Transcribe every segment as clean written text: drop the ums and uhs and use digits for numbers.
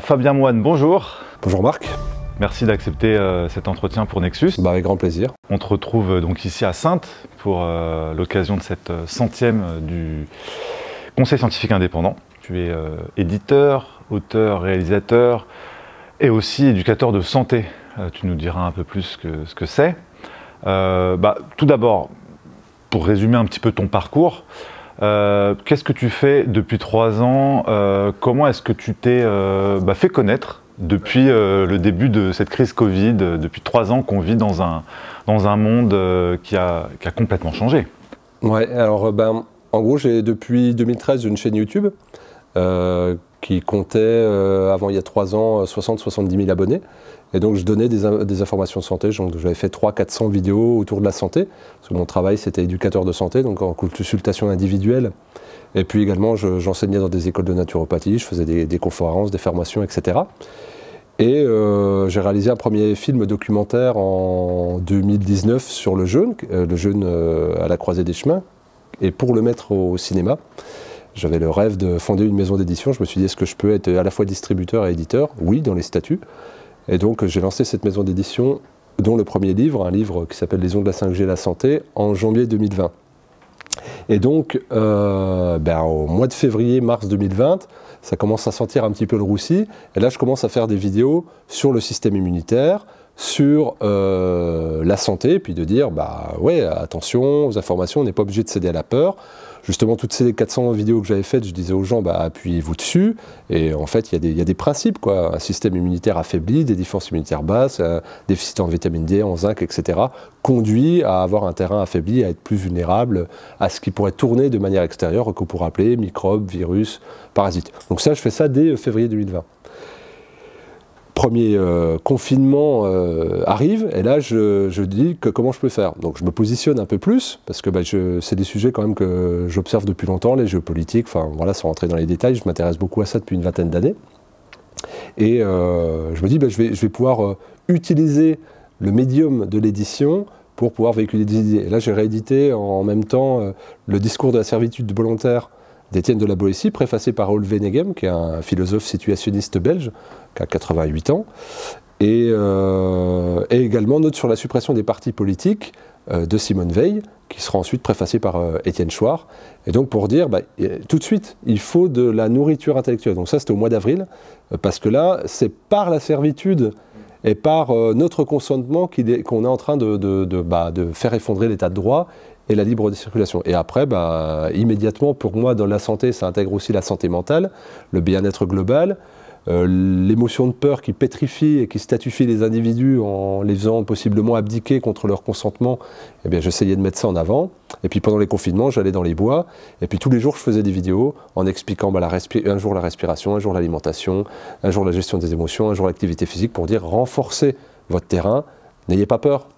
Fabien Moine, bonjour. Bonjour Marc. Merci d'accepter cet entretien pour Nexus. Avec grand plaisir. On te retrouve donc ici à Saintes pour l'occasion de cette 100e du Conseil scientifique indépendant. Tu es éditeur, auteur, réalisateur et aussi éducateur de santé. Tu nous diras un peu plus ce que c'est. Tout d'abord, pour résumer un petit peu ton parcours, qu'est-ce que tu fais depuis 3 ans? Comment est-ce que tu t'es fait connaître depuis le début de cette crise Covid, depuis 3 ans qu'on vit dans un monde qui a complètement changé? Ouais, alors en gros, j'ai depuis 2013 une chaîne YouTube qui comptait, avant il y a 3 ans, 60-70 000 abonnés. Et donc je donnais des informations de santé, j'avais fait 300-400 vidéos autour de la santé, parce que mon travail c'était éducateur de santé, donc en consultation individuelle. Et puis également j'enseignais dans des écoles de naturopathie, je faisais des conférences, des formations, etc. Et j'ai réalisé un premier film documentaire en 2019 sur le jeûne à la croisée des chemins, et pour le mettre au cinéma. J'avais le rêve de fonder une maison d'édition, je me suis dit est-ce que je peux être à la fois distributeur et éditeur? Oui, dans les statuts. Et donc j'ai lancé cette maison d'édition, dont le premier livre, un livre qui s'appelle Les ondes de la 5G et la santé, en janvier 2020. Et donc au mois de février-mars 2020, ça commence à sentir un petit peu le roussi, et là je commence à faire des vidéos sur le système immunitaire, sur la santé, et puis de dire ouais, attention aux informations, on n'est pas obligé de céder à la peur. Justement, toutes ces 400 vidéos que j'avais faites, je disais aux gens, appuyez-vous dessus. Et en fait, il y a des principes, quoi. Un système immunitaire affaibli, des défenses immunitaires basses, un déficit en vitamine D, en zinc, etc., conduit à avoir un terrain affaibli, à être plus vulnérable à ce qui pourrait tourner de manière extérieure, qu'on pourrait appeler microbes, virus, parasites. Donc ça, je fais ça dès février 2020. Premier confinement arrive, et là je dis comment je peux faire. Donc je me positionne un peu plus, parce que c'est des sujets quand même que j'observe depuis longtemps, les géopolitiques, enfin voilà, sans rentrer dans les détails, je m'intéresse beaucoup à ça depuis une vingtaine d'années. Et je me dis, je vais pouvoir utiliser le médium de l'édition pour pouvoir véhiculer des idées. Et là j'ai réédité en même temps le discours de la servitude volontaire d'Étienne de la Boétie, préfacé par Raoul Vaneigem, qui est un philosophe situationniste belge, qui a 88 ans, et également Note sur la suppression des partis politiques de Simone Veil, qui sera ensuite préfacé par Étienne Chouard. Et donc pour dire, tout de suite, il faut de la nourriture intellectuelle. Donc ça, c'était au mois d'avril, parce que là, c'est par la servitude et par notre consentement qu'on est en train de faire effondrer l'état de droit et la libre circulation. Et après, immédiatement, pour moi, dans la santé, ça intègre aussi la santé mentale, le bien-être global, l'émotion de peur qui pétrifie et qui statufie les individus en les faisant possiblement abdiquer contre leur consentement. Eh bien, j'essayais de mettre ça en avant. Et puis pendant les confinements, j'allais dans les bois. Et puis tous les jours, je faisais des vidéos en expliquant un jour la respiration, un jour l'alimentation, un jour la gestion des émotions, un jour l'activité physique, pour dire renforcez votre terrain, n'ayez pas peur.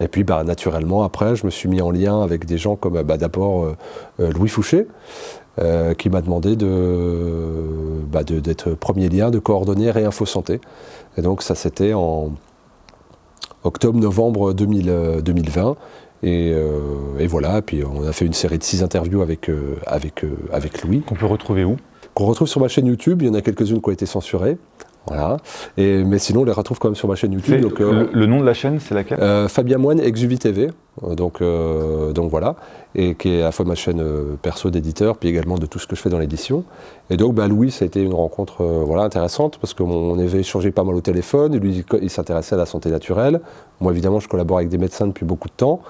Et puis naturellement, après, je me suis mis en lien avec des gens comme d'abord Louis Fouché, qui m'a demandé d'être premier lien, de coordonner Réinfo Santé. Et donc ça, c'était en octobre-novembre 2020. Et voilà, et puis on a fait une série de 6 interviews avec Louis. Qu'on peut retrouver où? Qu'on retrouve sur ma chaîne YouTube, il y en a quelques-unes qui ont été censurées. Voilà. Mais sinon, on les retrouve quand même sur ma chaîne YouTube. Donc, le nom de la chaîne, c'est laquelle? Fabien Moine, Exuvie TV. Donc voilà. Et qui est à la fois ma chaîne perso d'éditeur, puis également de tout ce que je fais dans l'édition. Et donc, Louis, ça a été une rencontre intéressante, parce qu'on avait échangé pas mal au téléphone. Lui, il s'intéressait à la santé naturelle. Moi, évidemment, je collabore avec des médecins depuis beaucoup de temps.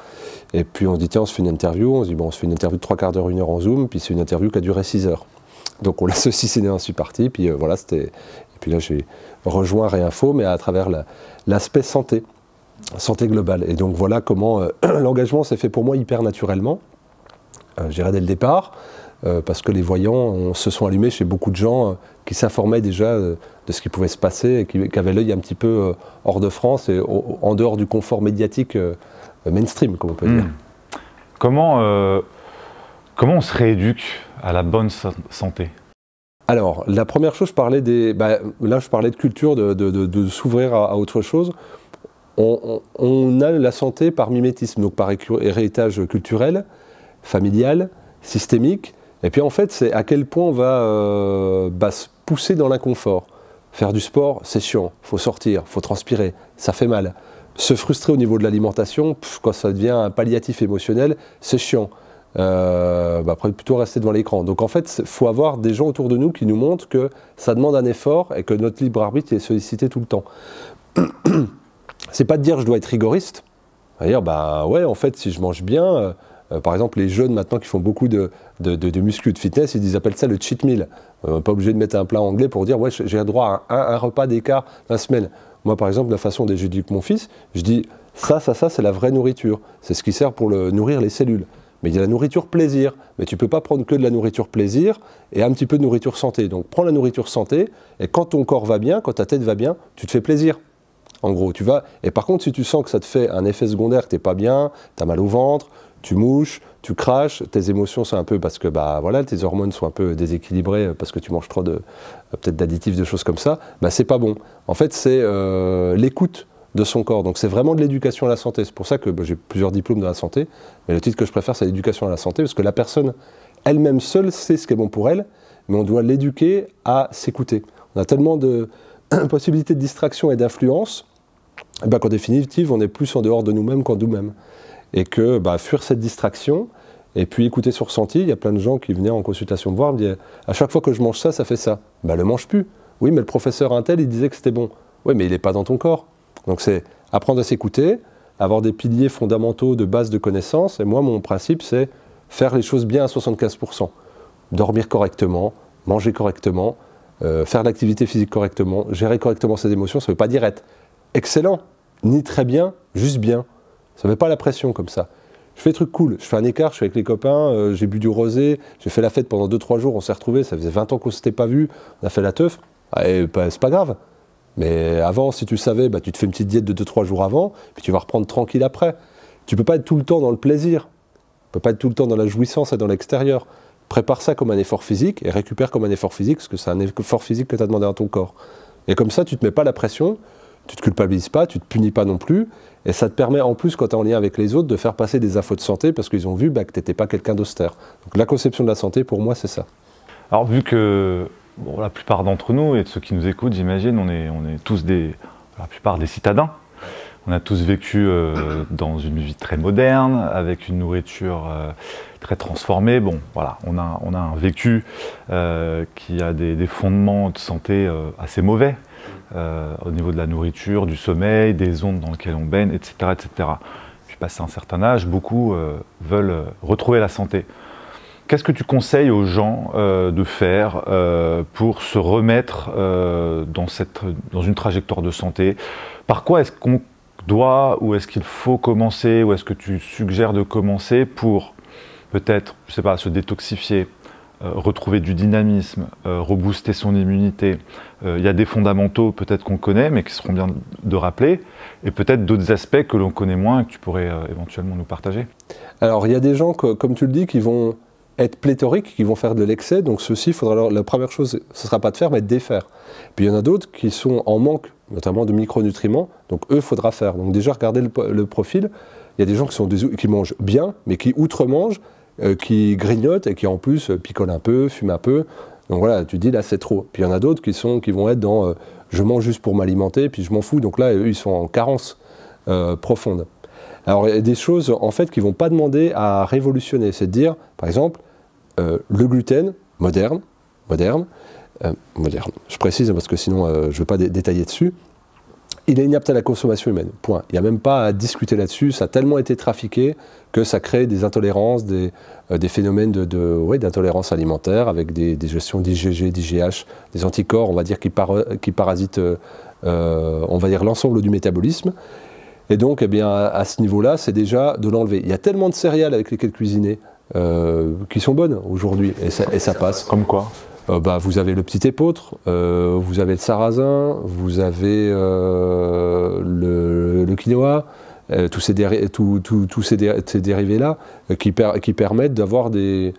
Et puis, on se dit, tiens, on se fait une interview. On se dit, on se fait une interview de 3/4 d'heure, 1 heure en Zoom. Puis, c'est une interview qui a duré 6 heures. Donc, on l'associe, c'est ainsi parti. Puis, voilà, c'était... Puis là, j'ai rejoint Réinfo, mais à travers l'aspect santé globale. Et donc voilà comment l'engagement s'est fait pour moi hyper naturellement, je dirais dès le départ, parce que les voyants se sont allumés chez beaucoup de gens qui s'informaient déjà de ce qui pouvait se passer et qui avaient l'œil un petit peu hors de France et en dehors du confort médiatique mainstream, comme on peut dire. Comment on se rééduque à la bonne santé? Alors, la première chose, je parlais là je parlais de culture, de s'ouvrir à autre chose. On a la santé par mimétisme, donc par héritage culturel, familial, systémique. Et puis en fait, c'est à quel point on va se pousser dans l'inconfort. Faire du sport, c'est chiant, faut sortir, faut transpirer, ça fait mal. Se frustrer au niveau de l'alimentation, quand ça devient un palliatif émotionnel, c'est chiant. Après, plutôt rester devant l'écran. Donc en fait, il faut avoir des gens autour de nous qui nous montrent que ça demande un effort et que notre libre arbitre est sollicité tout le temps. C'est pas de dire je dois être rigoriste. C'est-à-dire, bah ouais, en fait, si je mange bien, par exemple, les jeunes maintenant qui font beaucoup de muscu, de fitness, ils appellent ça le cheat meal. Pas obligé de mettre un plat anglais pour dire ouais, j'ai droit à un repas d'écart dans la semaine. Moi, par exemple, la façon dont j'éduque mon fils, je dis ça, c'est la vraie nourriture. C'est ce qui sert pour nourrir les cellules. Mais il y a la nourriture plaisir. Mais tu ne peux pas prendre que de la nourriture plaisir et un petit peu de nourriture santé. Donc prends la nourriture santé et quand ton corps va bien, quand ta tête va bien, tu te fais plaisir. En gros, tu vas. Et par contre, si tu sens que ça te fait un effet secondaire, que tu n'es pas bien, tu as mal au ventre, tu mouches, tu craches, tes émotions sont un peu parce que bah, voilà, tes hormones sont un peu déséquilibrées parce que tu manges trop peut-être d'additifs, de choses comme ça, bah, c'est pas bon. En fait, c'est l'écoute de son corps. Donc c'est vraiment de l'éducation à la santé. C'est pour ça que j'ai plusieurs diplômes dans la santé, mais le titre que je préfère, c'est l'éducation à la santé, parce que la personne elle-même seule sait ce qui est bon pour elle, mais on doit l'éduquer à s'écouter. On a tellement de possibilités de distraction et d'influence, qu'en définitive, on est plus en dehors de nous-mêmes qu'en nous-mêmes. Et que fuir cette distraction, et puis écouter son ressenti. Il y a plein de gens qui venaient en consultation me voir, me disaient à chaque fois que je mange ça, ça fait ça. Le mange plus. Oui, mais le professeur Intel, il disait que c'était bon. Oui, mais il n'est pas dans ton corps. Donc c'est apprendre à s'écouter, avoir des piliers fondamentaux de base de connaissances. Et moi, mon principe, c'est faire les choses bien à 75%. Dormir correctement, manger correctement, faire l'activité physique correctement, gérer correctement ses émotions. Ça ne veut pas dire être excellent, ni très bien, juste bien. Ça ne met pas la pression comme ça. Je fais des trucs cool, je fais un écart, je suis avec les copains, j'ai bu du rosé, j'ai fait la fête pendant 2-3 jours, on s'est retrouvés, ça faisait 20 ans qu'on ne s'était pas vus, on a fait la teuf, c'est pas grave. Mais avant, si tu savais, tu te fais une petite diète de 2-3 jours avant, puis tu vas reprendre tranquille après. Tu ne peux pas être tout le temps dans le plaisir, tu ne peux pas être tout le temps dans la jouissance et dans l'extérieur. Prépare ça comme un effort physique et récupère comme un effort physique, parce que c'est un effort physique que tu as demandé à ton corps. Et comme ça, tu ne te mets pas la pression, tu ne te culpabilises pas, tu ne te punis pas non plus, et ça te permet en plus, quand tu es en lien avec les autres, de faire passer des infos de santé parce qu'ils ont vu que tu n'étais pas quelqu'un d'austère. Donc la conception de la santé, pour moi, c'est ça. Alors vu que la plupart d'entre nous, et de ceux qui nous écoutent, j'imagine, on est tous la plupart des citadins. On a tous vécu dans une vie très moderne, avec une nourriture très transformée. Bon, voilà, on a un vécu qui a des fondements de santé assez mauvais. Au niveau de la nourriture, du sommeil, des ondes dans lesquelles on baigne, etc. etc. Puis passé un certain âge, beaucoup veulent retrouver la santé. Qu'est-ce que tu conseilles aux gens de faire pour se remettre dans une trajectoire de santé? Par quoi est-ce qu'on doit ou est-ce qu'il faut commencer, ou est-ce que tu suggères de commencer pour peut-être, je sais pas, se détoxifier, retrouver du dynamisme, rebooster son immunité? Il y a des fondamentaux peut-être qu'on connaît, mais qui seront bien de rappeler, et peut-être d'autres aspects que l'on connaît moins et que tu pourrais éventuellement nous partager. Alors il y a des gens, comme tu le dis, qui vont être pléthoriques, qui vont faire de l'excès, donc ceux-ci, la première chose, ce ne sera pas de faire, mais de défaire. Puis il y en a d'autres qui sont en manque, notamment de micronutriments, donc eux, il faudra faire. Donc déjà, regardez le profil, il y a des gens qui mangent bien, mais qui outre-mangent, qui grignotent et qui en plus picolent un peu, fument un peu. Donc voilà, tu dis là c'est trop. Puis il y en a d'autres qui vont être dans je mange juste pour m'alimenter, puis je m'en fous. Donc là, eux, ils sont en carence profonde. Alors il y a des choses en fait qui ne vont pas demander à révolutionner. C'est de dire, par exemple, le gluten moderne, je précise parce que sinon je ne veux pas détailler dessus, il est inapte à la consommation humaine, point. Il n'y a même pas à discuter là-dessus, ça a tellement été trafiqué que ça crée des intolérances, des phénomènes d'intolérance alimentaire avec des gestions d'IgG, d'IgH, des anticorps, on va dire, qui parasitent on va dire, l'ensemble du métabolisme. Et donc, eh bien, à ce niveau-là, c'est déjà de l'enlever. Il y a tellement de céréales avec lesquelles cuisiner qui sont bonnes aujourd'hui, et ça passe. Comme quoi? Vous avez le petit épeautre, vous avez le sarrasin, vous avez le quinoa, tous ces dérivés-là qui permettent d'avoir des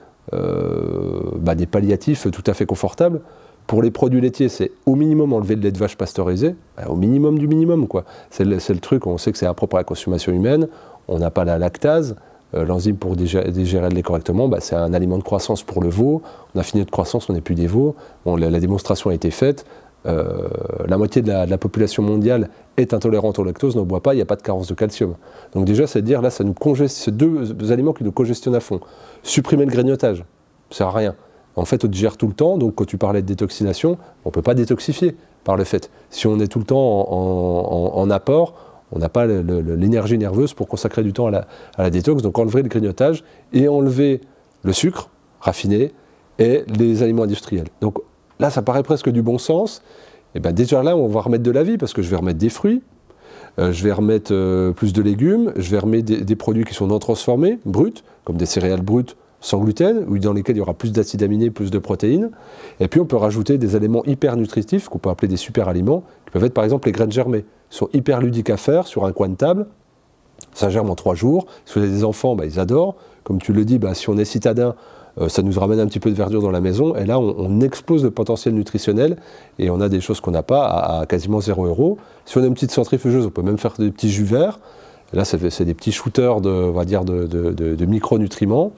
palliatifs tout à fait confortables. Pour les produits laitiers, c'est au minimum enlever le lait de vache pasteurisé, au minimum du minimum, quoi. C'est le truc, on sait que c'est impropre à la consommation humaine, on n'a pas la lactase, l'enzyme pour digérer le lait correctement, c'est un aliment de croissance pour le veau, on a fini notre croissance, on n'est plus des veaux, la démonstration a été faite, la moitié de la population mondiale est intolérante au lactose, n'en boit pas, il n'y a pas de carence de calcium. Donc déjà, c'est dire, là, ça nous c'est deux aliments qui nous congestionnent à fond. Supprimer le grignotage, ça sert à rien. En fait, on digère tout le temps, donc quand tu parlais de détoxination, on ne peut pas détoxifier par le fait. Si on est tout le temps en apport, on n'a pas l'énergie nerveuse pour consacrer du temps à la détox. Donc enlever le grignotage et enlever le sucre raffiné et les aliments industriels. Donc là, ça paraît presque du bon sens. Et bien déjà là, on va remettre de la vie parce que je vais remettre des fruits, je vais remettre plus de légumes, je vais remettre des produits qui sont non transformés, bruts, comme des céréales brutes sans gluten, ou dans lesquels il y aura plus d'acides aminés, plus de protéines. Et puis on peut rajouter des éléments hyper nutritifs, qu'on peut appeler des super aliments, qui peuvent être par exemple les graines germées. Ils sont hyper ludiques à faire sur un coin de table. Ça germe en 3 jours. Si vous avez des enfants, ils adorent. Comme tu le dis, si on est citadin, ça nous ramène un petit peu de verdure dans la maison. Et là, on explose le potentiel nutritionnel et on a des choses qu'on n'a pas à quasiment 0 €. Si on a une petite centrifugeuse, on peut même faire des petits jus verts. Et là, c'est des petits shooters de micronutriments.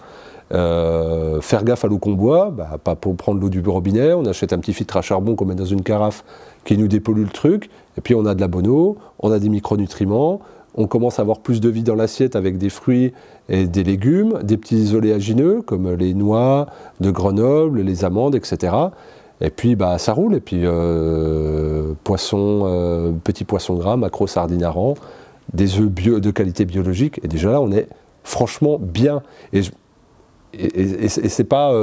Faire gaffe à l'eau qu'on boit, pas pour prendre l'eau du robinet, on achète un petit filtre à charbon qu'on met dans une carafe qui nous dépollue le truc, et puis on a de la bonne eau, on a des micronutriments, on commence à avoir plus de vie dans l'assiette avec des fruits et des légumes, des petits oléagineux comme les noix de Grenoble, les amandes, etc. Et puis ça roule, et puis petits poissons gras, macro sardines à rang, des œufs de qualité biologique, et déjà là on est franchement bien. Et c'est pas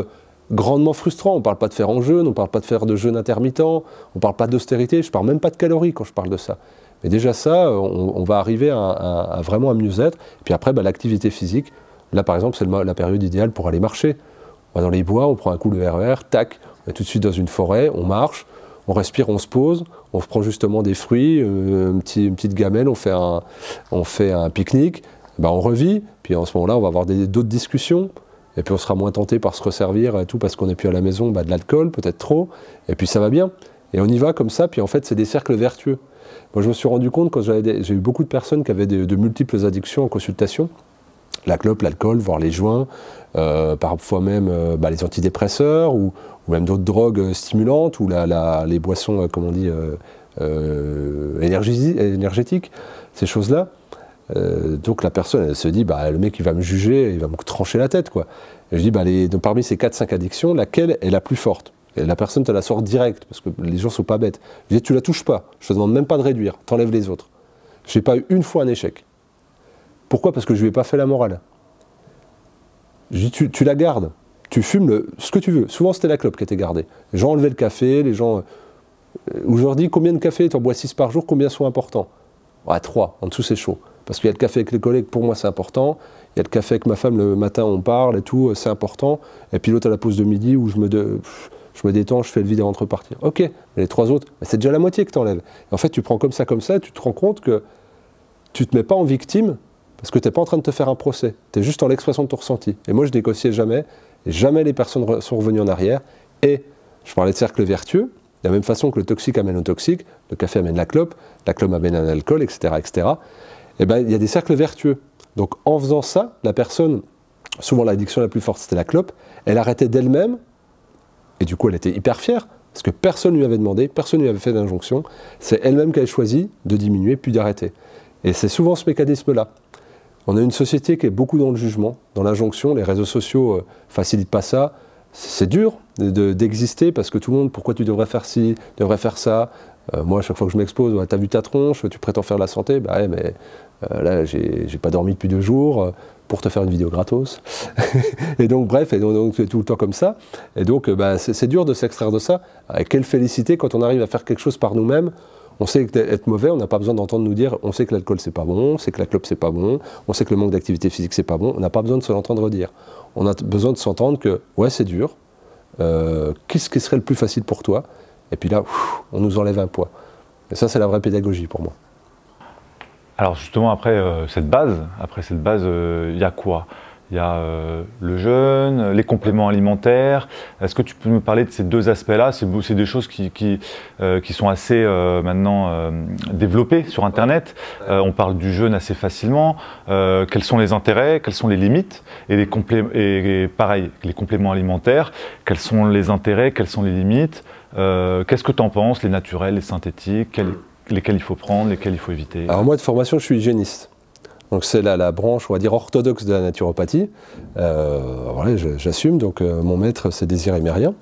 grandement frustrant, on ne parle pas de faire en jeûne, on ne parle pas de faire de jeûne intermittent, on ne parle pas d'austérité, je ne parle même pas de calories quand je parle de ça. Mais déjà ça, on va arriver à vraiment un mieux-être. Puis après, l'activité physique, là par exemple, c'est la période idéale pour aller marcher. On va dans les bois, on prend un coup le RER, tac, on est tout de suite dans une forêt, on marche, on respire, on se pose, on prend justement des fruits, une petite gamelle, on fait un pique-nique, on revit, puis en ce moment-là, on va avoir d'autres discussions. Et puis on sera moins tenté par se resservir et tout parce qu'on n'est plus à la maison, de l'alcool, peut-être trop, et puis ça va bien. Et on y va comme ça, puis en fait c'est des cercles vertueux. Moi je me suis rendu compte quand j'ai eu beaucoup de personnes qui avaient de multiples addictions en consultation, la clope, l'alcool, voire les joints, parfois même les antidépresseurs ou même d'autres drogues stimulantes ou les boissons, énergétiques, ces choses-là. Donc la personne, elle se dit, le mec il va me juger, il va me trancher la tête, quoi. Et je dis, donc, parmi ces 4-5 addictions, laquelle est la plus forte? Et la personne te la sort direct, parce que les gens sont pas bêtes. Je dis, tu la touches pas, je te demande même pas de réduire, t'enlèves les autres. J'ai pas eu une fois un échec. Pourquoi? Parce que je lui ai pas fait la morale. Je dis, tu la gardes, tu fumes ce que tu veux. Souvent c'était la clope qui était gardée. Les gens enlevaient le café, les gens... Aujourd'hui, combien de café tu en bois 6 par jour, combien sont importants? 3, en dessous c'est chaud. Parce qu'il y a le café avec les collègues, pour moi c'est important. Il y a le café avec ma femme, le matin on parle et tout, c'est important. Et puis l'autre à la pause de midi où je me détends, je fais le vide avant de repartir. Ok, mais les 3 autres, c'est déjà la moitié que tu enlèves. En fait, tu prends comme ça, et tu te rends compte que tu ne te mets pas en victime parce que tu n'es pas en train de te faire un procès. Tu es juste en l'expression de ton ressenti. Et moi je négociais jamais, et jamais les personnes sont revenues en arrière. Et je parlais de cercle vertueux, de la même façon que le toxique amène au toxique, le café amène la clope amène un alcool, etc., etc. Il y a des cercles vertueux. Donc en faisant ça, la personne, souvent l'addiction la plus forte c'était la clope, elle arrêtait d'elle-même, et du coup elle était hyper fière, parce que personne ne lui avait demandé, personne ne lui avait fait d'injonction, c'est elle-même qui avait choisi de diminuer puis d'arrêter. Et c'est souvent ce mécanisme-là. On a une société qui est beaucoup dans le jugement, dans l'injonction, les réseaux sociaux facilitent pas ça. C'est dur d'exister parce que tout le monde, pourquoi tu devrais faire ci, devrais faire ça. Moi, à chaque fois que je m'expose, t'as vu ta tronche, tu prétends faire la santé, mais là, j'ai pas dormi depuis 2 jours pour te faire une vidéo gratos. Et donc, bref, donc c'est tout le temps comme ça. Et donc, c'est dur de s'extraire de ça. Quelle félicité quand on arrive à faire quelque chose par nous-mêmes. On sait qu'être mauvais, on n'a pas besoin d'entendre nous dire, on sait que l'alcool c'est pas bon, on sait que la clope c'est pas bon, on sait que le manque d'activité physique c'est pas bon, on n'a pas besoin de se l'entendre dire. On a besoin de s'entendre que, ouais, c'est dur, qu'est-ce qui serait le plus facile pour toi? Et puis là, on nous enlève un poids. Et ça, c'est la vraie pédagogie pour moi. Alors justement, après cette base, il y a quoi? Il y a le jeûne, les compléments alimentaires. Est-ce que tu peux me parler de ces deux aspects-là? C'est des choses qui sont assez maintenant développées sur Internet. On parle du jeûne assez facilement. Quels sont les intérêts? Quelles sont les limites? Et pareil, les compléments alimentaires, quels sont les intérêts? Quelles sont les limites? Qu'est-ce que tu en penses? Les naturels, les synthétiques, lesquels il faut prendre, lesquels il faut éviter? Alors moi, de formation, je suis hygiéniste. Donc c'est la branche, on va dire, orthodoxe de la naturopathie. Voilà, j'assume. Donc mon maître, c'est Désiré Mérien,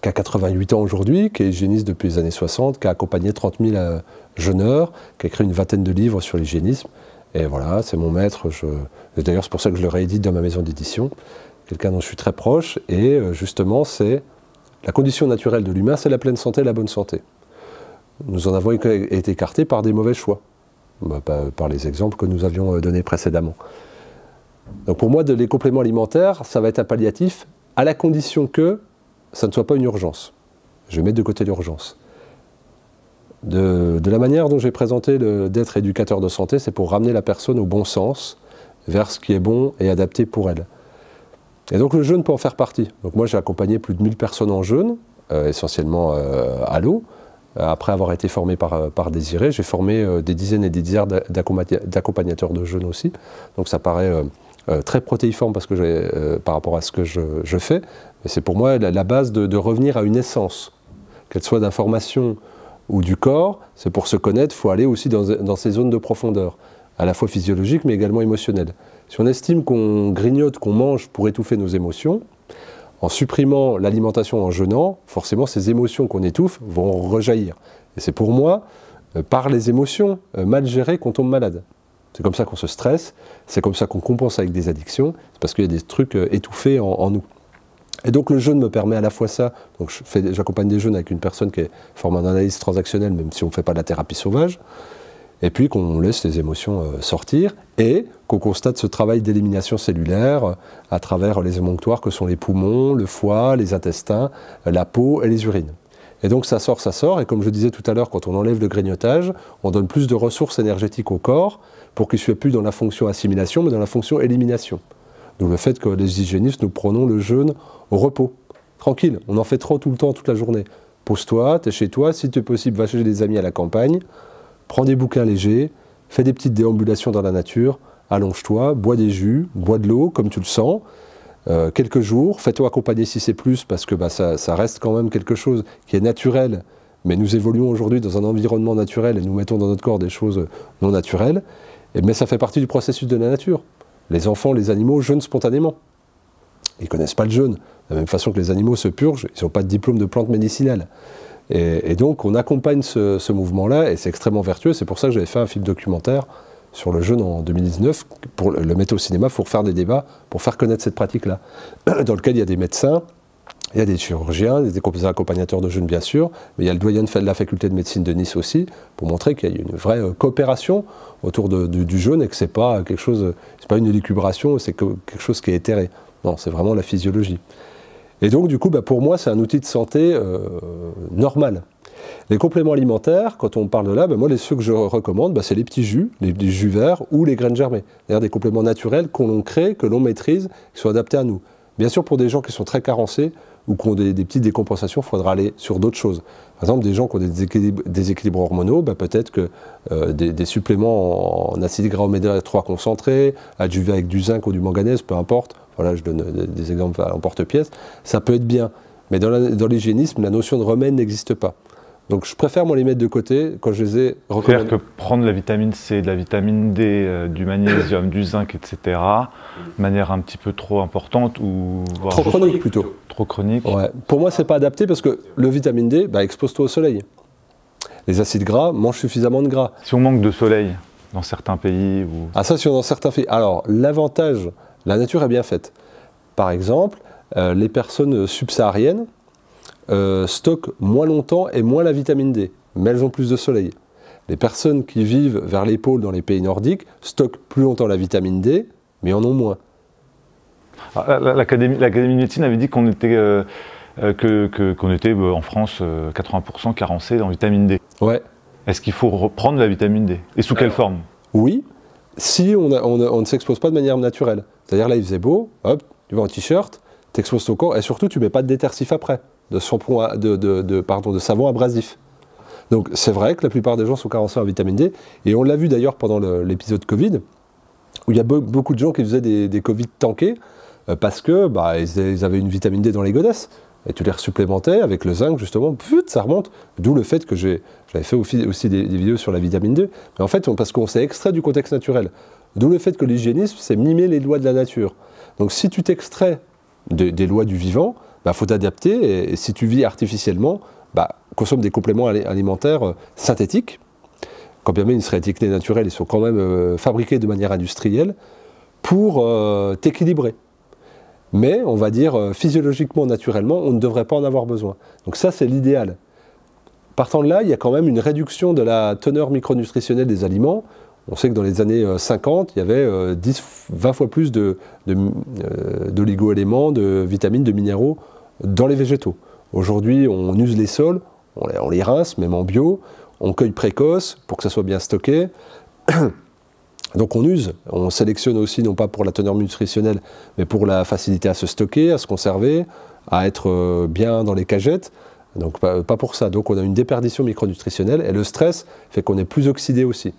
qui a 88 ans aujourd'hui, qui est hygiéniste depuis les années 60, qui a accompagné 30 000 jeûneurs, qui a écrit une vingtaine de livres sur l'hygiénisme. Et voilà, c'est mon maître. D'ailleurs, c'est pour ça que je le réédite dans ma maison d'édition. Quelqu'un dont je suis très proche. Et justement, c'est la condition naturelle de l'humain, c'est la pleine santé, la bonne santé. Nous en avons été écartés par des mauvais choix. Par les exemples que nous avions donnés précédemment. Donc pour moi, les compléments alimentaires, ça va être un palliatif à la condition que ça ne soit pas une urgence. Je vais mettre de côté l'urgence. De la manière dont j'ai présenté d'être éducateur de santé, c'est pour ramener la personne au bon sens, vers ce qui est bon et adapté pour elle. Et donc le jeûne peut en faire partie. Donc moi j'ai accompagné plus de 1000 personnes en jeûne, essentiellement à l'eau. Après avoir été formé par Désiré, j'ai formé des dizaines et des dizaines d'accompagnateurs de jeûne aussi. Donc ça paraît très protéiforme parce que par rapport à ce que je fais. Mais c'est pour moi la base de revenir à une essence, qu'elle soit d'information ou du corps. C'est pour se connaître, il faut aller aussi dans ces zones de profondeur, à la fois physiologiques mais également émotionnelles. Si on estime qu'on grignote, qu'on mange pour étouffer nos émotions, en supprimant l'alimentation en jeûnant, forcément ces émotions qu'on étouffe vont rejaillir. Et c'est pour moi, par les émotions mal gérées, qu'on tombe malade. C'est comme ça qu'on se stresse, c'est comme ça qu'on compense avec des addictions, c'est parce qu'il y a des trucs étouffés en nous. Et donc le jeûne me permet à la fois ça, donc j'accompagne des jeûnes avec une personne qui est formée en analyse transactionnelle, même si on ne fait pas de la thérapie sauvage, et puis qu'on laisse les émotions sortir, et qu'on constate ce travail d'élimination cellulaire à travers les émonctoires que sont les poumons, le foie, les intestins, la peau et les urines. Et donc ça sort, et comme je disais tout à l'heure, quand on enlève le grignotage, on donne plus de ressources énergétiques au corps pour qu'il ne soit plus dans la fonction assimilation, mais dans la fonction élimination. Donc le fait que les hygiénistes, nous prenons le jeûne au repos, tranquille, on en fait trop tout le temps, toute la journée. Pose-toi, t'es chez toi, si tu es possible, va chez des amis à la campagne, prends des bouquins légers, fais des petites déambulations dans la nature, allonge-toi, bois des jus, bois de l'eau comme tu le sens, quelques jours, fais-toi accompagner si c'est plus, parce que ça reste quand même quelque chose qui est naturel, mais nous évoluons aujourd'hui dans un environnement naturel et nous mettons dans notre corps des choses non naturelles, mais ça fait partie du processus de la nature. Les enfants, les animaux jeûnent spontanément. Ils ne connaissent pas le jeûne. De la même façon que les animaux se purgent, ils n'ont pas de diplôme de plante médicinale. Et donc on accompagne ce mouvement-là, et c'est extrêmement vertueux. C'est pour ça que j'avais fait un film documentaire sur le jeûne en 2019, pour le mettre au cinéma, pour faire des débats, pour faire connaître cette pratique-là, dans lequel il y a des médecins, il y a des chirurgiens, des accompagnateurs de jeûne bien sûr, mais il y a le doyen de la faculté de médecine de Nice aussi, pour montrer qu'il y a une vraie coopération autour du jeûne, et que c'est pas quelque chose, c'est pas une élucubration, c'est quelque chose qui est éthéré. Non, c'est vraiment la physiologie. Et donc du coup, pour moi, c'est un outil de santé normal. Les compléments alimentaires, quand on parle de là, moi, ceux que je recommande, c'est les petits jus, les jus verts ou les graines germées. C'est-à-dire des compléments naturels qu'on crée, que l'on maîtrise, qui sont adaptés à nous. Bien sûr, pour des gens qui sont très carencés ou qui ont des petites décompensations, il faudra aller sur d'autres choses. Par exemple, des gens qui ont des déséquilibres hormonaux, peut-être que des suppléments en acides gras oméga 3 concentrés, adjuvés avec du zinc ou du manganèse, peu importe, voilà, je donne des exemples en porte-pièce, ça peut être bien. Mais dans l'hygiénisme, la notion de remède n'existe pas. Donc je préfère moi les mettre de côté quand je les ai recommandés. C'est-à-dire que prendre la vitamine C, de la vitamine D, du magnésium, du zinc, etc., de manière un petit peu trop importante ou... Trop chronique plutôt. Trop chronique. Ouais. Pour moi, c'est pas adapté parce que le vitamine D, expose-toi au soleil. Les acides gras, mange suffisamment de gras. Si on manque de soleil dans certains pays ou... Ah ça, si on dans certains pays. Alors, l'avantage, la nature est bien faite. Par exemple, les personnes subsahariennes stockent moins longtemps et moins la vitamine D, mais elles ont plus de soleil. Les personnes qui vivent vers les pôles dans les pays nordiques stockent plus longtemps la vitamine D, mais en ont moins. L'Académie de médecine avait dit qu'on était, qu'on était en France 80% carencés en vitamine D. Ouais. Est-ce qu'il faut reprendre la vitamine D? Et sous quelle forme? Oui. si on ne s'expose pas de manière naturelle. C'est-à-dire là, il faisait beau, hop, tu vas en t-shirt, tu exposes ton corps, et surtout, tu ne mets pas de détergif après, de savon abrasif. Donc c'est vrai que la plupart des gens sont carencés en vitamine D, et on l'a vu d'ailleurs pendant l'épisode Covid, où il y a beaucoup de gens qui faisaient des Covid tankés, parce que ils avaient une vitamine D dans les godasses, et tu les supplémentais avec le zinc, justement, ça remonte. D'où le fait que j'avais fait aussi des vidéos sur la vitamine D, mais en fait, parce qu'on s'est extrait du contexte naturel. D'où le fait que l'hygiénisme, c'est mimer les lois de la nature. Donc si tu t'extrais des lois du vivant, faut t'adapter, et si tu vis artificiellement, consomme des compléments alimentaires synthétiques, quand bien même ils seraient étiquetés naturels, ils sont quand même fabriqués de manière industrielle, pour t'équilibrer. Mais, on va dire, physiologiquement, naturellement, on ne devrait pas en avoir besoin. Donc ça, c'est l'idéal. Partant de là, il y a quand même une réduction de la teneur micronutritionnelle des aliments. On sait que dans les années 50, il y avait 20 fois plus d'oligo-éléments, de vitamines, de minéraux dans les végétaux. Aujourd'hui, on use les sols, on les rince, même en bio, on cueille précoce pour que ça soit bien stocké. Donc on use, on sélectionne aussi, non pas pour la teneur nutritionnelle, mais pour la facilité à se stocker, à se conserver, à être bien dans les cagettes. Donc pas pour ça. Donc on a une déperdition micronutritionnelle, et le stress fait qu'on est plus oxydé aussi.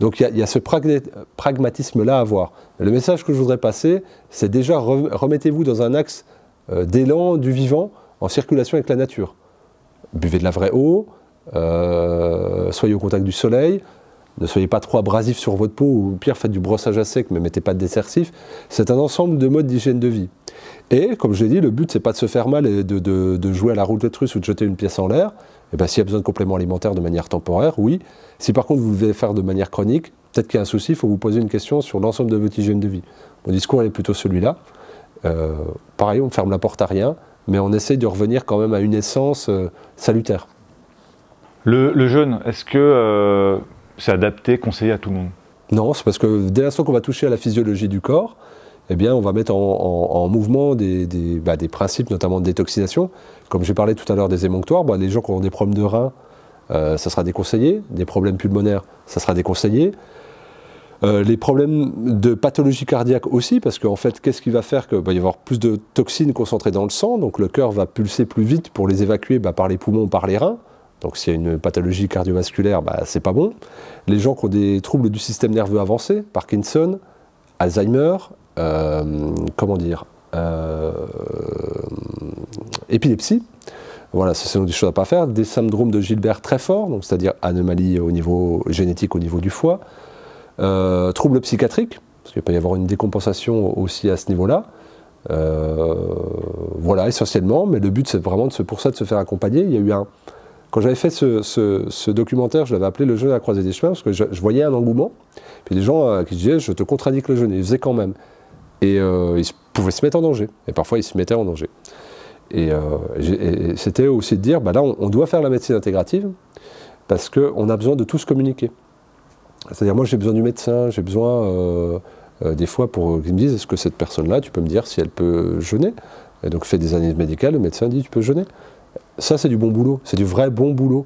Donc il y a ce pragmatisme-là à avoir. Le message que je voudrais passer, c'est déjà remettez-vous dans un axe d'élan du vivant en circulation avec la nature. Buvez de la vraie eau, soyez au contact du soleil, ne soyez pas trop abrasif sur votre peau, ou pire, faites du brossage à sec, mais mettez pas de détergif. C'est un ensemble de modes d'hygiène de vie. Et, comme je l'ai dit, le but, c'est pas de se faire mal et de jouer à la roulette russe ou de jeter une pièce en l'air. Et s'il y a besoin de compléments alimentaires de manière temporaire, oui. Si par contre vous devez faire de manière chronique, peut-être qu'il y a un souci, il faut vous poser une question sur l'ensemble de votre hygiène de vie. Mon discours est plutôt celui-là. Pareil, on ferme la porte à rien, mais on essaye de revenir quand même à une essence salutaire. Le jeûne, est-ce que c'est adapté, conseillé à tout le monde? Non, c'est parce que dès l'instant qu'on va toucher à la physiologie du corps, eh bien, on va mettre en mouvement des principes, notamment de détoxination. Comme j'ai parlé tout à l'heure des émonctoires, les gens qui ont des problèmes de reins, ça sera déconseillé. Des problèmes pulmonaires, ça sera déconseillé. Les problèmes de pathologie cardiaque aussi, parce qu'en fait, qu'est-ce qui va faire qu'il va y avoir plus de toxines concentrées dans le sang, donc le cœur va pulser plus vite pour les évacuer par les poumons, par les reins. Donc s'il y a une pathologie cardiovasculaire, c'est pas bon. Les gens qui ont des troubles du système nerveux avancé, Parkinson, Alzheimer, épilepsie, voilà, ce sont des choses à ne pas faire. Des syndromes de Gilbert très forts, c'est-à-dire anomalies au niveau génétique, au niveau du foie. Troubles psychiatriques, parce qu'il peut y avoir une décompensation aussi à ce niveau-là. Voilà, essentiellement, mais le but c'est vraiment pour ça de se faire accompagner. Il y a eu quand j'avais fait ce documentaire, je l'avais appelé Le jeûne à la croisée des chemins, parce que je voyais un engouement, puis des gens qui disaient je te contradique le jeûne, et ils faisaient quand même. Et ils pouvaient se mettre en danger, et parfois ils se mettaient en danger. Et c'était aussi de dire, là on doit faire la médecine intégrative, parce qu'on a besoin de tous communiquer. C'est-à-dire moi j'ai besoin du médecin, j'ai besoin des fois pour qu'ils me disent est-ce que cette personne-là, tu peux me dire si elle peut jeûner? Et donc fait des analyses médicales, le médecin dit tu peux jeûner. Ça c'est du bon boulot, c'est du vrai bon boulot.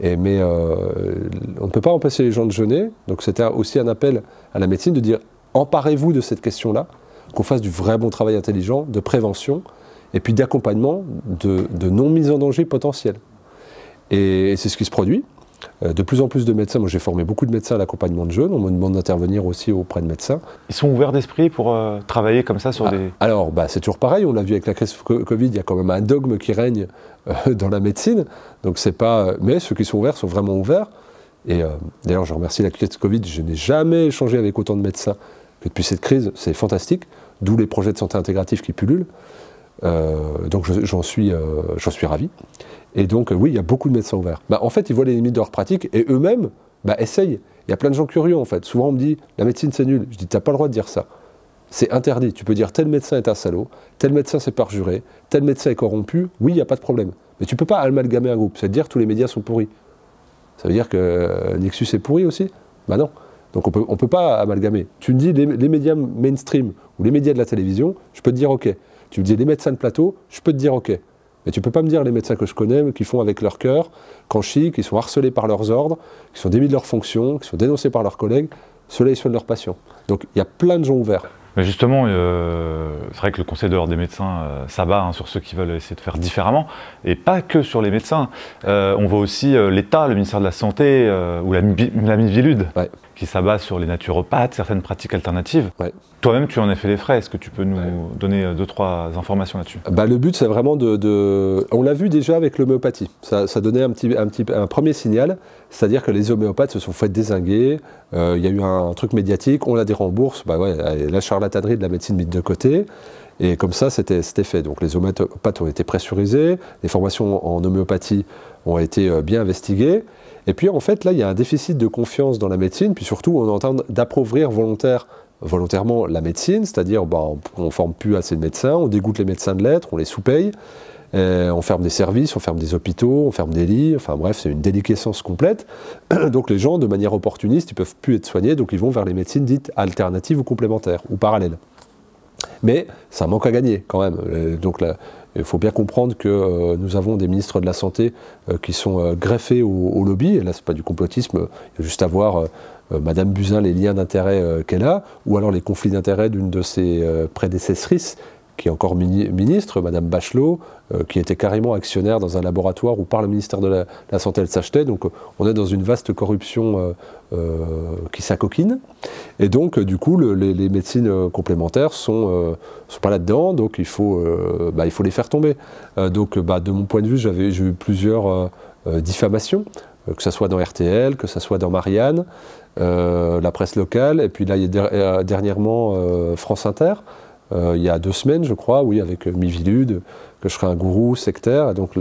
Mais on ne peut pas empêcher les gens de jeûner, donc c'était aussi un appel à la médecine de dire emparez-vous de cette question-là, qu'on fasse du vrai bon travail intelligent, de prévention, et puis d'accompagnement, de non-mise en danger potentielle. Et c'est ce qui se produit. De plus en plus de médecins, moi j'ai formé beaucoup de médecins à l'accompagnement de jeunes, on me demande d'intervenir aussi auprès de médecins. Ils sont ouverts d'esprit pour travailler comme ça sur des... Alors c'est toujours pareil, on l'a vu avec la crise Covid, il y a quand même un dogme qui règne dans la médecine, donc c'est pas... mais ceux qui sont ouverts sont vraiment ouverts. Et d'ailleurs je remercie la crise Covid, je n'ai jamais échangé avec autant de médecins que depuis cette crise, c'est fantastique, d'où les projets de santé intégrative qui pullulent. Donc j'en suis ravi. Et donc oui, il y a beaucoup de médecins ouverts. En fait, ils voient les limites de leur pratique et eux-mêmes essayent. Il y a plein de gens curieux en fait. Souvent on me dit la médecine c'est nul. Je dis t'as pas le droit de dire ça. C'est interdit. Tu peux dire tel médecin est un salaud, tel médecin s'est perjuré, tel médecin est corrompu. Oui, il n'y a pas de problème. Mais tu peux pas amalgamer un groupe. C'est-à-dire tous les médias sont pourris. Ça veut dire que Nexus est pourri aussi? Non. Donc on peut pas amalgamer. Tu me dis les médias mainstream ou les médias de la télévision, je peux te dire ok. Tu me dis les médecins de plateau, je peux te dire ok. Mais tu peux pas me dire les médecins que je connais, qui font avec leur cœur, qu'en chie, qui sont harcelés par leurs ordres, qui sont démis de leurs fonctions, qui sont dénoncés par leurs collègues, ceux-là, ils soignent leurs patients. Donc il y a plein de gens ouverts. Mais justement, c'est vrai que le Conseil de l'ordre des médecins s'abat sur ceux qui veulent essayer de faire différemment, et pas que sur les médecins. On voit aussi l'État, le ministère de la Santé, ou la Miviludes, Ouais. qui s'abat sur les naturopathes, certaines pratiques alternatives. Ouais. Toi-même, tu en as fait les frais. Est-ce que tu peux nous donner 2-3 informations là-dessus? Bah, le but, c'est vraiment on l'a vu déjà avec l'homéopathie. Ça donnait un premier signal, c'est-à-dire que les homéopathes se sont fait dézinguer. Il y a eu un truc médiatique, on la dérembourse. Bah ouais, la charlatanerie de la médecine mise de côté. Et comme ça, c'était fait. Donc les homéopathes ont été pressurisés, les formations en homéopathie ont été bien investiguées. Et puis en fait, là, il y a un déficit de confiance dans la médecine, puis surtout, on est en train d'appauvrir volontairement la médecine, c'est-à-dire on ne forme plus assez de médecins, on dégoûte les médecins de lettres, on les sous-paye, on ferme des services, on ferme des hôpitaux, on ferme des lits, enfin bref, c'est une déliquescence complète. Donc les gens, de manière opportuniste, ils ne peuvent plus être soignés, donc ils vont vers les médecines dites alternatives ou complémentaires, ou parallèles. Mais ça manque à gagner quand même. Donc là, il faut bien comprendre que nous avons des ministres de la Santé qui sont greffés au lobby, et là c'est pas du complotisme, il y a juste à voir Madame Buzyn, les liens d'intérêt qu'elle a, ou alors les conflits d'intérêt d'une de ses prédécessrices, qui est encore ministre, Madame Bachelot, qui était carrément actionnaire dans un laboratoire où par le ministère de la Santé elle s'achetait. Donc on est dans une vaste corruption qui s'acoquine. Et donc du coup les médecines complémentaires sont pas là-dedans, donc il faut les faire tomber. De mon point de vue, j'ai eu plusieurs diffamations, que ce soit dans RTL, que ce soit dans Marianne, la presse locale, et puis là il y a dernièrement France Inter. Il y a 2 semaines, je crois, oui, avec Miviludes, que je serais un gourou sectaire. Et donc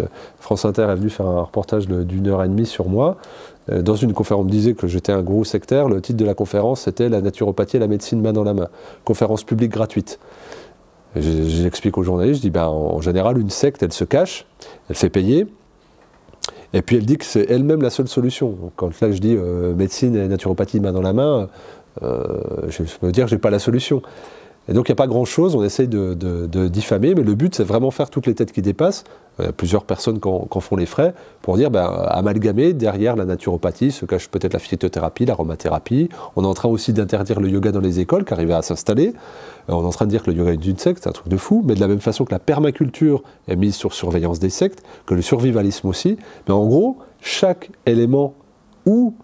France Inter est venu faire un reportage d'1h30 sur moi. Dans une conférence, on me disait que j'étais un gourou sectaire. Le titre de la conférence, c'était « La naturopathie et la médecine main dans la main ». Conférence publique gratuite. J'explique aux journalistes, je dis, en général, une secte, elle se cache, elle fait payer, et puis elle dit que c'est elle-même la seule solution. Donc, quand là je dis médecine et naturopathie main dans la main, je peux dire que je n'ai pas la solution. Et donc il n'y a pas grand-chose, on essaye de diffamer, mais le but c'est vraiment faire toutes les têtes qui dépassent. Plusieurs personnes qui en font les frais, pour dire, amalgamer, derrière la naturopathie se cache peut-être la phytothérapie, l'aromathérapie. On est en train aussi d'interdire le yoga dans les écoles, qui arrive à s'installer. On est en train de dire que le yoga est une secte, c'est un truc de fou, mais de la même façon que la permaculture est mise sur surveillance des sectes, que le survivalisme aussi. Mais en gros, chaque élément ou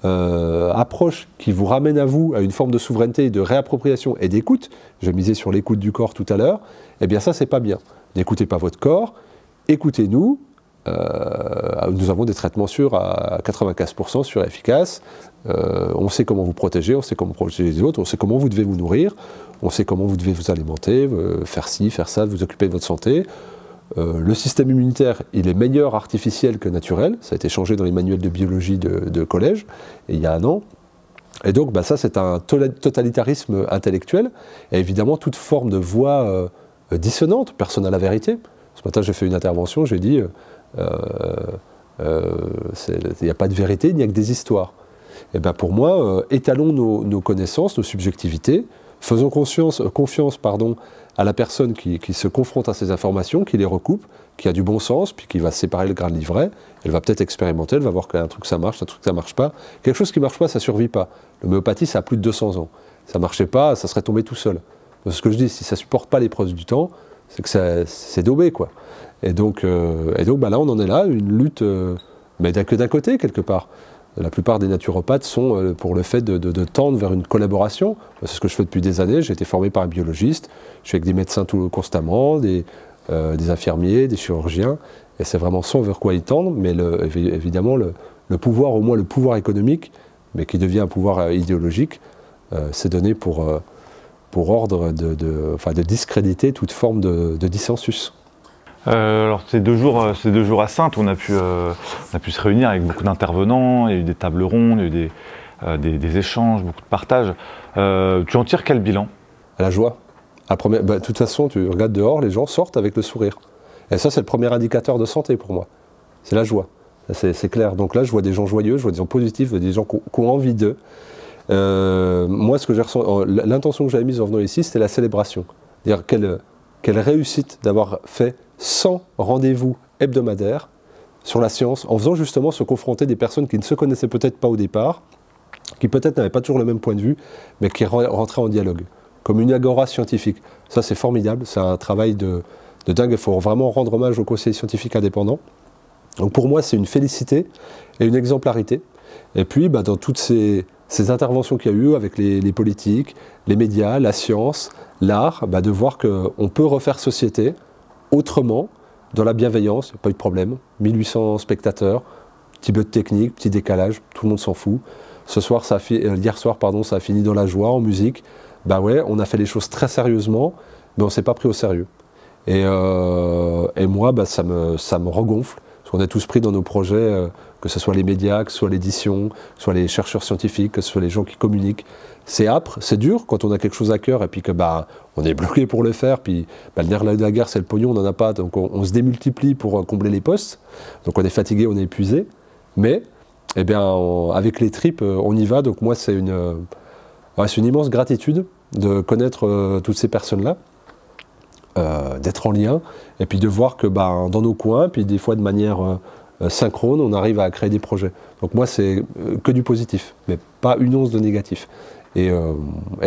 approche qui vous ramène à vous, à une forme de souveraineté, de réappropriation et d'écoute, je misais sur l'écoute du corps tout à l'heure, eh bien ça c'est pas bien. N'écoutez pas votre corps, écoutez-nous, nous avons des traitements sûrs à 95% sûrs et efficaces, on sait comment vous protéger, on sait comment protéger les autres, on sait comment vous devez vous nourrir, on sait comment vous devez vous alimenter, faire ci, faire ça, vous occuper de votre santé. Le système immunitaire, il est meilleur artificiel que naturel. Ça a été changé dans les manuels de biologie de collège, et il y a 1 an. Et donc, ça, c'est un totalitarisme intellectuel. Et évidemment, toute forme de voix dissonante, personne n'a la vérité. Ce matin, j'ai fait une intervention, j'ai dit, il n'y a pas de vérité, il n'y a que des histoires. Et pour moi, étalons nos connaissances, nos subjectivités, faisons confiance à la personne qui se confronte à ces informations, qui les recoupe, qui a du bon sens, puis qui va séparer le grain de l'ivraie. Elle va peut-être expérimenter, elle va voir qu'un truc ça marche, un truc ça marche pas. Quelque chose qui marche pas, ça survit pas. L'homéopathie, ça a plus de 200 ans. Ça marchait pas, ça serait tombé tout seul. C'est ce que je dis, si ça supporte pas l'épreuve du temps, c'est que c'est daubé, quoi. Et donc là, on en est là, une lutte, mais que d'un côté, quelque part. La plupart des naturopathes sont pour le fait de tendre vers une collaboration. C'est ce que je fais depuis des années. J'ai été formé par un biologiste. Je suis avec des médecins constamment, des infirmiers, des chirurgiens. Et c'est vraiment ça vers quoi ils tendent. Mais évidemment, le pouvoir, au moins le pouvoir économique, mais qui devient un pouvoir idéologique, c'est donné pour ordre de discréditer toute forme de dissensus. Alors ces deux jours à Saintes, on a pu se réunir avec beaucoup d'intervenants, il y a eu des tables rondes, il y a eu des échanges, beaucoup de partages. Tu en tires quel bilan? La joie. De toute façon, tu regardes dehors, les gens sortent avec le sourire. Et ça, c'est le premier indicateur de santé pour moi. C'est la joie. C'est clair. Donc là, je vois des gens joyeux, je vois des gens positifs, des gens qui ont envie d'eux. Moi, ce que j'ai ressenti, l'intention que j'avais mise en venant ici, c'était la célébration. C'est-à-dire quelle réussite d'avoir fait 100 rendez-vous hebdomadaires sur la science, en faisant justement se confronter des personnes qui ne se connaissaient peut-être pas au départ, qui peut-être n'avaient pas toujours le même point de vue, mais qui rentraient en dialogue, comme une agora scientifique. Ça, c'est formidable, c'est un travail de dingue. Il faut vraiment rendre hommage au Conseil scientifique indépendant. Donc pour moi, c'est une félicité et une exemplarité. Et puis, dans toutes ces interventions qu'il y a eu avec les politiques, les médias, la science, l'art, de voir qu'on peut refaire société autrement, dans la bienveillance, il n'y a pas eu de problème. 1800 spectateurs, petit bug technique, petit décalage, tout le monde s'en fout. Hier soir, ça a fini dans la joie, en musique. Ouais, on a fait les choses très sérieusement, mais on ne s'est pas pris au sérieux. Et moi, ça me regonfle, parce qu'on est tous pris dans nos projets, que ce soit les médias, que ce soit l'édition, que ce soit les chercheurs scientifiques, que ce soit les gens qui communiquent. C'est âpre, c'est dur quand on a quelque chose à cœur et puis que on est bloqué pour le faire. Puis le nerf de la guerre, c'est le pognon, on n'en a pas, donc on se démultiplie pour combler les postes. Donc on est fatigué, on est épuisé. Mais avec les tripes, on y va. Donc moi, c'est une immense gratitude de connaître toutes ces personnes-là, d'être en lien, et puis de voir que dans nos coins, puis des fois de manière synchrone, on arrive à créer des projets. Donc moi, c'est que du positif, mais pas une once de négatif. Et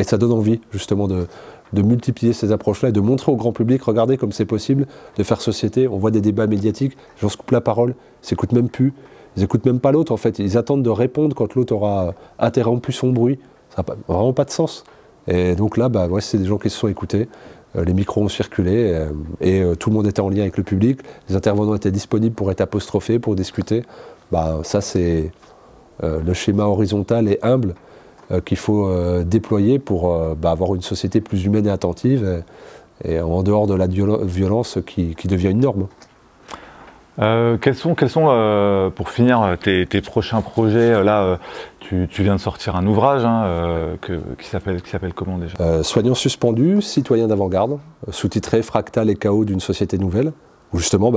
ça donne envie, justement, de multiplier ces approches-là et de montrer au grand public, regardez comme c'est possible de faire société. On voit des débats médiatiques, les gens se coupent la parole, ils s'écoutent même plus, ils n'écoutent même pas l'autre, en fait. Ils attendent de répondre quand l'autre aura interrompu son bruit. Ça n'a vraiment pas de sens. Et donc là, c'est des gens qui se sont écoutés. Les micros ont circulé et tout le monde était en lien avec le public. Les intervenants étaient disponibles pour être apostrophés, pour discuter. Ça, c'est le schéma horizontal et humble qu'il faut déployer pour avoir une société plus humaine et attentive et en dehors de la violence qui devient une norme. Quels sont pour finir, tes prochains projets? Là, tu viens de sortir un ouvrage qui s'appelle comment déjà? Soignants suspendus, citoyens d'avant-garde, sous-titré Fractal et chaos d'une société nouvelle. Où justement,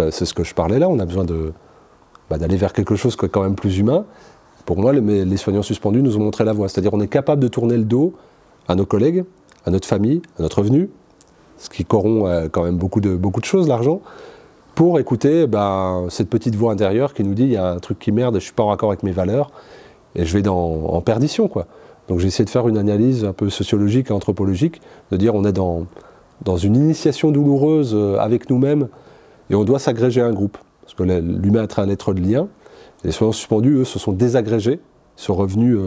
c'est ce que je parlais là, on a besoin d'aller vers quelque chose qui est quand même plus humain. Pour moi, les soignants suspendus nous ont montré la voie. C'est-à-dire on est capable de tourner le dos à nos collègues, à notre famille, à notre revenu, ce qui corrompt quand même beaucoup de choses, l'argent, pour écouter cette petite voix intérieure qui nous dit il y a un truc qui merde, je ne suis pas en accord avec mes valeurs, et je vais en perdition, quoi. Donc j'ai essayé de faire une analyse un peu sociologique et anthropologique, de dire on est dans une initiation douloureuse avec nous-mêmes, et on doit s'agréger à un groupe, parce que l'humain est un être de lien. Les soignants suspendus, eux, se sont désagrégés, ils sont revenus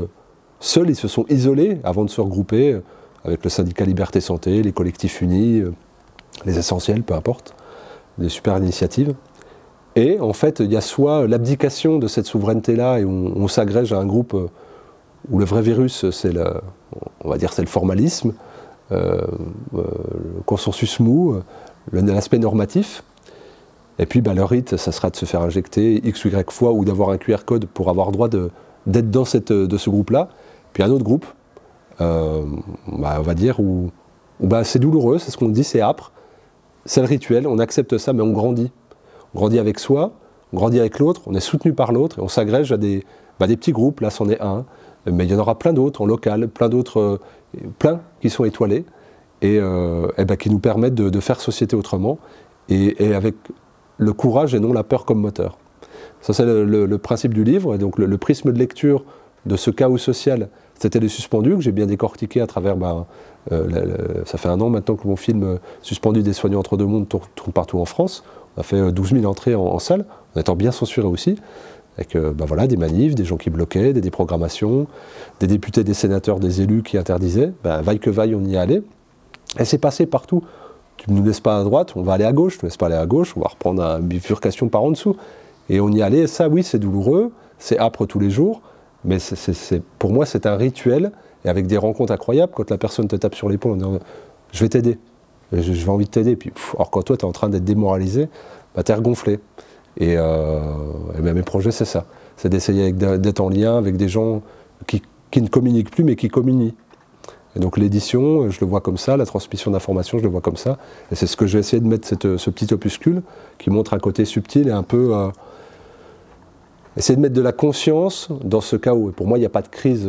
seuls, ils se sont isolés avant de se regrouper avec le syndicat Liberté Santé, les collectifs unis, les essentiels, peu importe, des super initiatives. Et en fait, il y a soit l'abdication de cette souveraineté-là et on s'agrège à un groupe où le vrai virus, on va dire, c'est le formalisme, le consensus mou, l'aspect normatif. Et puis le rite, ça sera de se faire injecter X ou Y fois ou d'avoir un QR code pour avoir droit d'être dans de ce groupe-là. Puis un autre groupe, on va dire, où c'est douloureux, c'est ce qu'on dit, c'est âpre, c'est le rituel, on accepte ça, mais on grandit. On grandit avec soi, on grandit avec l'autre, on est soutenu par l'autre, et on s'agrège à des petits groupes, là c'en est un, mais il y en aura plein d'autres en local, plein qui sont étoilés, et qui nous permettent de faire société autrement, et avec le courage et non la peur comme moteur. Ça c'est le principe du livre, et donc le prisme de lecture de ce chaos social, c'était les suspendus, que j'ai bien décortiqué à travers, ça fait 1 an maintenant que mon film Suspendu des soignants entre deux mondes tourne partout en France. On a fait 12 000 entrées en salle, en étant bien censuré aussi, avec des manifs, des gens qui bloquaient, des déprogrammations, des députés, des sénateurs, des élus qui interdisaient. Vaille que vaille, on y est allé. Et c'est passé partout. Tu ne nous laisses pas à droite, on va aller à gauche, tu ne nous laisses pas aller à gauche, on va reprendre une bifurcation par en dessous. Et on y est allé, et ça oui, c'est douloureux, c'est âpre tous les jours, mais pour moi c'est un rituel, et avec des rencontres incroyables, quand la personne te tape sur l'épaule en disant « je vais t'aider ». J'ai envie de t'aider, puis alors quand toi tu es en train d'être démoralisé, tu es regonflé. Et mes projets c'est ça, c'est d'essayer d'être en lien avec des gens qui ne communiquent plus mais qui communient. Et donc l'édition, je le vois comme ça, la transmission d'informations, je le vois comme ça. Et c'est ce que j'ai essayé de mettre, ce petit opuscule, qui montre un côté subtil et un peu... essayer de mettre de la conscience dans ce chaos. Et pour moi, il n'y a pas de crise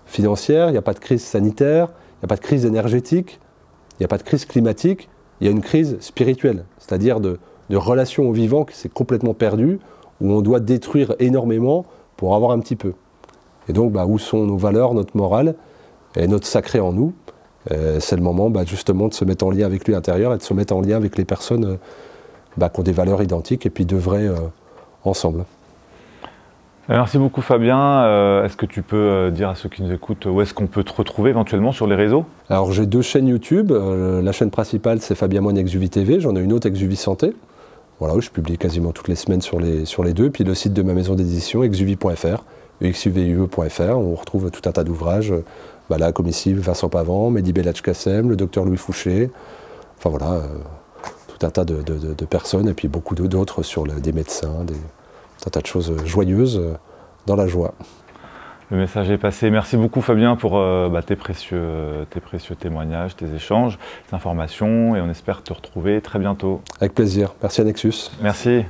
financière, il n'y a pas de crise sanitaire, il n'y a pas de crise énergétique, il n'y a pas de crise climatique, il y a une crise spirituelle, c'est-à-dire de relation au vivant qui s'est complètement perdue, où on doit détruire énormément pour avoir un petit peu. Et donc, où sont nos valeurs, notre morale et notre sacré en nous? C'est le moment justement de se mettre en lien avec lui intérieur et de se mettre en lien avec les personnes qui ont des valeurs identiques et puis d'œuvrer ensemble. Merci beaucoup Fabien. Est-ce que tu peux dire à ceux qui nous écoutent où est-ce qu'on peut te retrouver éventuellement sur les réseaux? Alors j'ai 2 chaînes YouTube. La chaîne principale c'est Fabien Moine Exuvie TV. J'en ai une autre Exuvie Santé. Voilà, où je publie quasiment toutes les semaines sur les deux. Puis le site de ma maison d'édition exuvie.fr, exuvie.fr. On retrouve tout un tas d'ouvrages. Là, comme ici, Vincent Pavant, Mehdi Belhadj-Kassem, le docteur Louis Fouché. Enfin voilà, tout un tas de personnes et puis beaucoup d'autres sur des médecins, un tas de choses joyeuses dans la joie. Le message est passé. Merci beaucoup Fabien pour tes précieux témoignages, tes échanges, tes informations et on espère te retrouver très bientôt. Avec plaisir. Merci à Nexus. Merci.